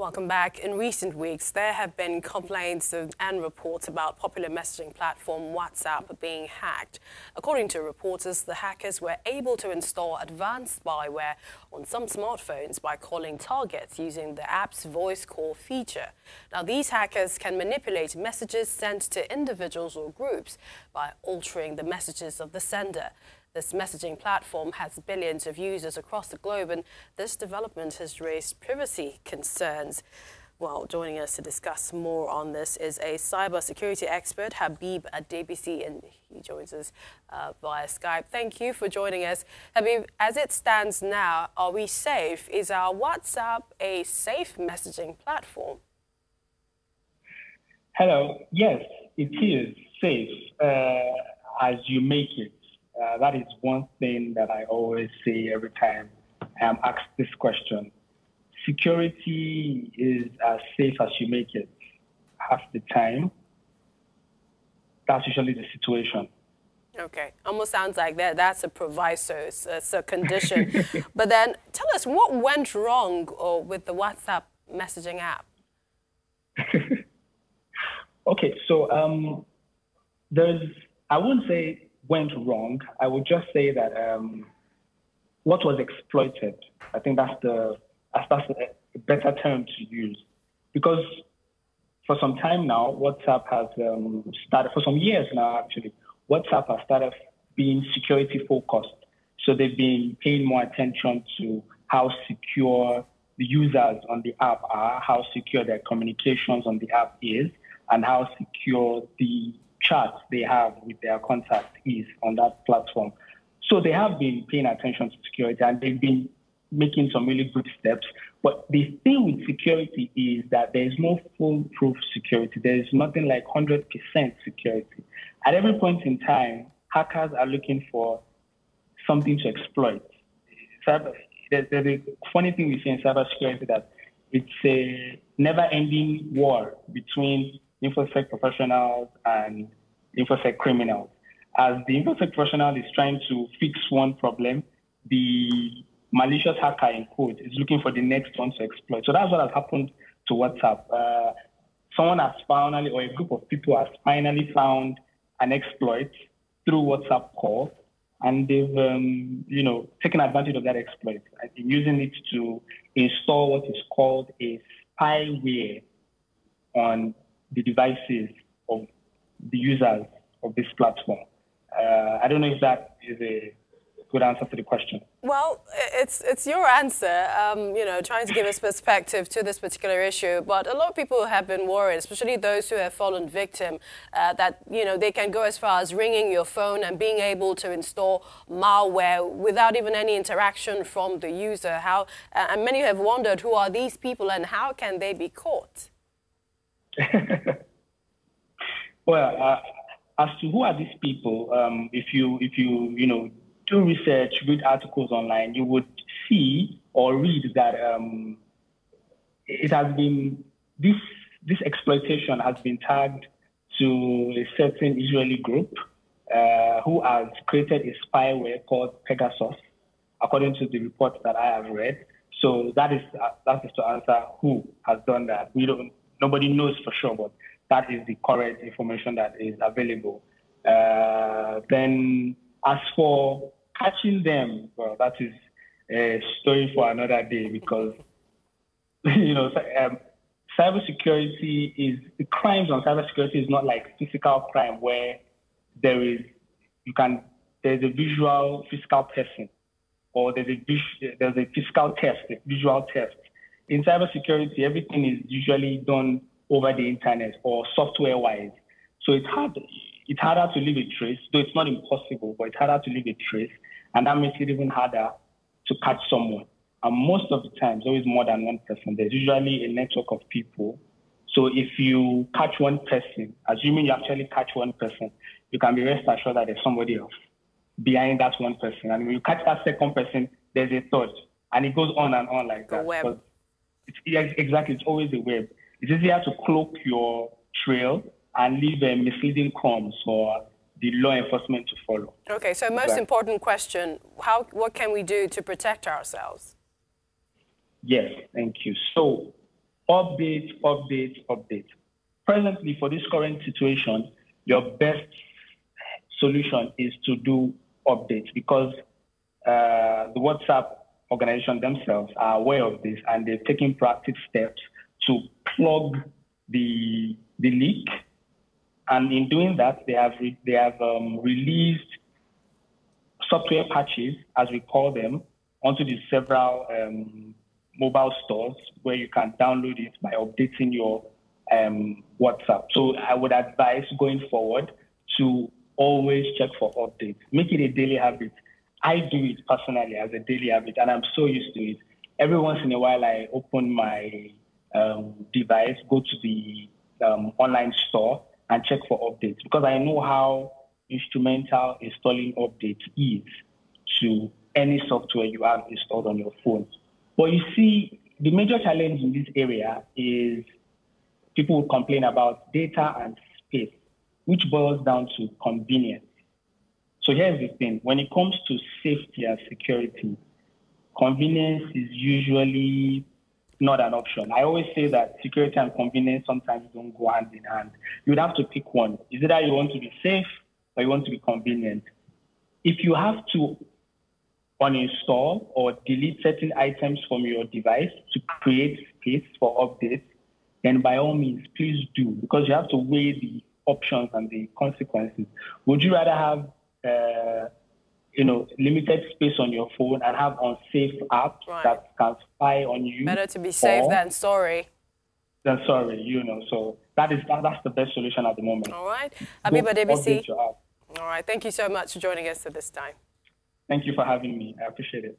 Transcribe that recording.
Welcome back. In recent weeks, there have been complaints and reports about popular messaging platform WhatsApp being hacked. According to reporters, the hackers were able to install advanced spyware on some smartphones by calling targets using the app's voice call feature. Now, these hackers can manipulate messages sent to individuals or groups by altering the messages of the sender. This messaging platform has billions of users across the globe, and this development has raised privacy concerns. Well, joining us to discuss more on this is a cybersecurity expert, Habib Adebisi, and he joins us via Skype. Thank you for joining us. Habib, as it stands now, are we safe? Is our WhatsApp a safe messaging platform? Hello. Yes, it is safe as you make it. That is one thing that I always say every time I'm asked this question. Security is as safe as you make it. Half the time, that's usually the situation. Okay, almost sounds like that's a proviso, it's a condition. But then tell us, what went wrong with the WhatsApp messaging app? Okay, so I wouldn't say went wrong. I would just say that what was exploited, I think that's a better term to use. Because for some time now, WhatsApp has started, for some years now actually, WhatsApp has started being security focused. So they've been paying more attention to how secure the users on the app are, how secure their communications on the app is, and how secure the chat they have with their contact is on that platform. So they have been paying attention to security, and they've been making some really good steps. But the thing with security is that there is no foolproof security. There is nothing like 100% security. At every point in time, hackers are looking for something to exploit. There's a funny thing we see in cybersecurity, that it's a never-ending war between InfoSec professionals and InfoSec criminals. As the InfoSec professional is trying to fix one problem, the malicious hacker, in quote, is looking for the next one to exploit. So that's what has happened to WhatsApp. Someone has finally, or a group of people has finally found an exploit through WhatsApp call, and they've, taken advantage of that exploit and using it to install what is called a spyware on the devices of the users of this platform. I don't know if that is a good answer to the question. Well, it's your answer, trying to give us perspective to this particular issue. But a lot of people have been worried, especially those who have fallen victim, that, they can go as far as ringing your phone and being able to install malware without even any interaction from the user. And many have wondered, who are these people and how can they be caught? Well, as to who are these people, if you do research, read articles online, you would see or read that it has been this exploitation has been tagged to a certain Israeli group who has created a spyware called Pegasus, according to the reports that I have read. So that is to answer who has done that. Nobody knows for sure, but that is the correct information that is available. Then, as for catching them, well, that is a story for another day, because cybersecurity the crimes on cybersecurity is not like physical crime where there's a visual physical person, or there's a physical test, a visual test. In cybersecurity, everything is usually done over the internet or software-wise. So it's harder to leave a trace, though it's not impossible, but it's harder to leave a trace, and that makes it even harder to catch someone. And most of the time, there's always more than one person. There's usually a network of people. So if you catch one person, assuming you actually catch one person, you can be rest assured that there's somebody else behind that one person. And when you catch that second person, there's a third. And it goes on and on like that. Web. Exactly, it's always a web. It's easier to cloak your trail and leave misleading crumbs for the law enforcement to follow. Okay, so most important question, what can we do to protect ourselves? Yes, thank you. So Update, update, update. Presently, for this current situation, your best solution is to do updates because the WhatsApp organization themselves are aware of this and they're taking proactive steps to plug the leak. And in doing that, they have released software patches, as we call them, onto the several mobile stores where you can download it by updating your WhatsApp. So I would advise going forward to always check for updates. Make it a daily habit. I do it personally as a daily habit, and I'm so used to it. Every once in a while, I open my device, go to the online store, and check for updates because I know how instrumental installing updates is to any software you have installed on your phone. But you see, the major challenge in this area is people will complain about data and space, which boils down to convenience. So here's the thing. When it comes to safety and security, convenience is usually not an option. I always say that security and convenience sometimes don't go hand in hand. You would have to pick one. Is it that you want to be safe or you want to be convenient? If you have to uninstall or delete certain items from your device to create space for updates, then by all means, please do, because you have to weigh the options and the consequences. Would you rather have limited space on your phone and have unsafe apps that can spy on you? Better to be safe than sorry. So that's the best solution at the moment. All right. Abiba Debisi. All right. Thank you so much for joining us at this time. Thank you for having me. I appreciate it.